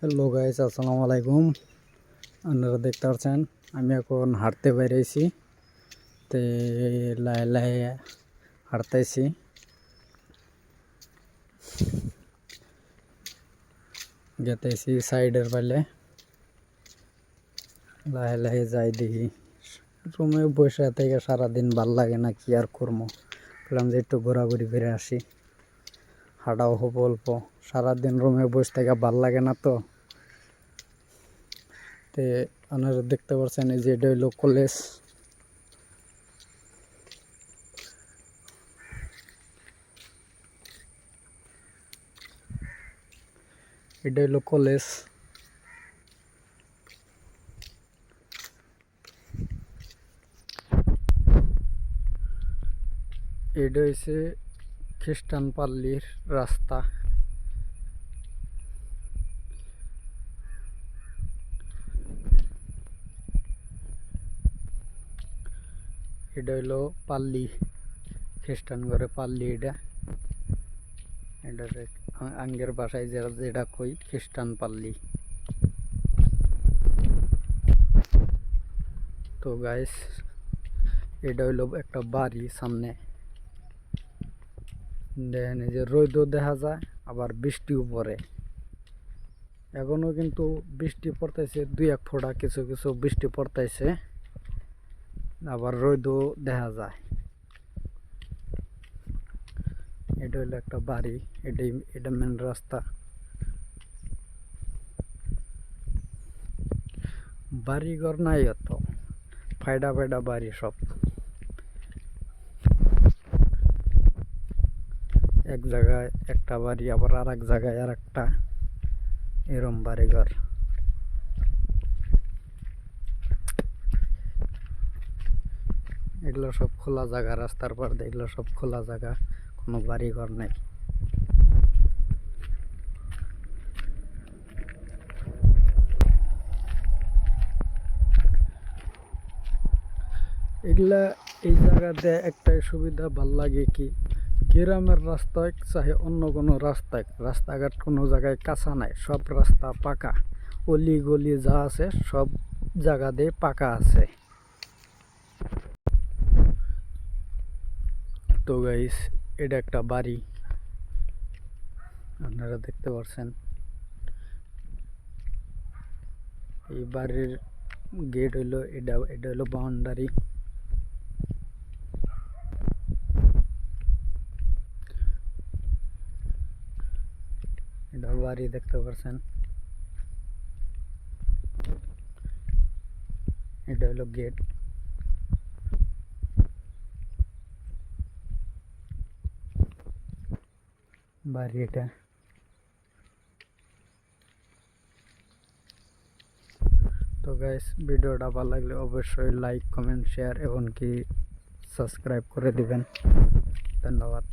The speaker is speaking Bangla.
হ্যালো গাইস, আসসালামু আলাইকুম। আপনারা দেখতে পাচ্ছেন আমি এখন হাঁটতে বেরিয়েছি। তে লাই লাই হাঁটতেছি। যেতেছি সাইডের পালে লাই লাই যাই দেখি। রুমে বসে থেকে সারাদিন ভাল লাগে না, কি আর করবো। বললাম যে একটু ঘোরাঘুরি করে আসি, হাঁটাও হবো অল্প। সারাদিন রুমে বসে থেকে ভাল লাগে না তো। তে আপনারা দেখতে পাচ্ছেন এই যে এটা হইল কলেজ। এটা হইল কলেজ। এটা হচ্ছে খ্রিস্টান পাল্লির রাস্তা। এটা হইল পাল্লি, খ্রিস্টান ঘরে পাল্লি। এটা আঙ্গের বাসায় যেটা কই খ্রিস্টান পাল্লি। তো গাইস, এটা হইল একটা বাড়ি সামনে। দেখেন এই যে রোদও দেখা যায়, আবার বৃষ্টিও পড়ে। এখনো কিন্তু বৃষ্টি পড়তেছে, দুই এক ফোঁটা কিছু কিছু বৃষ্টি পড়তেছে, আবার রোদও দেখা যায়। এটা হইলো একটা বাড়ি। এটা মেন রাস্তা। বাড়ি ঘর নাই অত, ফায়দা ফায়দা বাড়ি সব। এক জায়গায় একটা বাড়ি, আবার আর এক জায়গায় আর একটা, এরম বাড়ি ঘর। এগুলো সব খোলা জায়গা, রাস্তার পর এগুলো সব খোলা জায়গা, কোনো বাড়ি ঘর নেই। এগুলা এই জায়গাতে একটাই সুবিধা ভাল লাগে কি, গ্রামের রাস্তায় চাহে অন্য কোনো রাস্তায় রাস্তাঘাট কোনো জায়গায় কাঁচা নাই, সব রাস্তা পাকা। অলি গলি যা আছে সব জায়গাতে পাকা আছে। তো গাইস, এটা একটা বাড়ি, আপনারা দেখতে পাচ্ছেন। এই বাড়ির গেট হইলো এটা হইলো বাউন্ডারি। এটা বাড়ি দেখতে পাচ্ছেন। এটা হলো গেট। বাড়ি এটা। তো গাইস, ভিডিওটা ভালো লাগলে অবশ্যই লাইক কমেন্ট শেয়ার এমনকি সাবস্ক্রাইব করে দিবেন। ধন্যবাদ।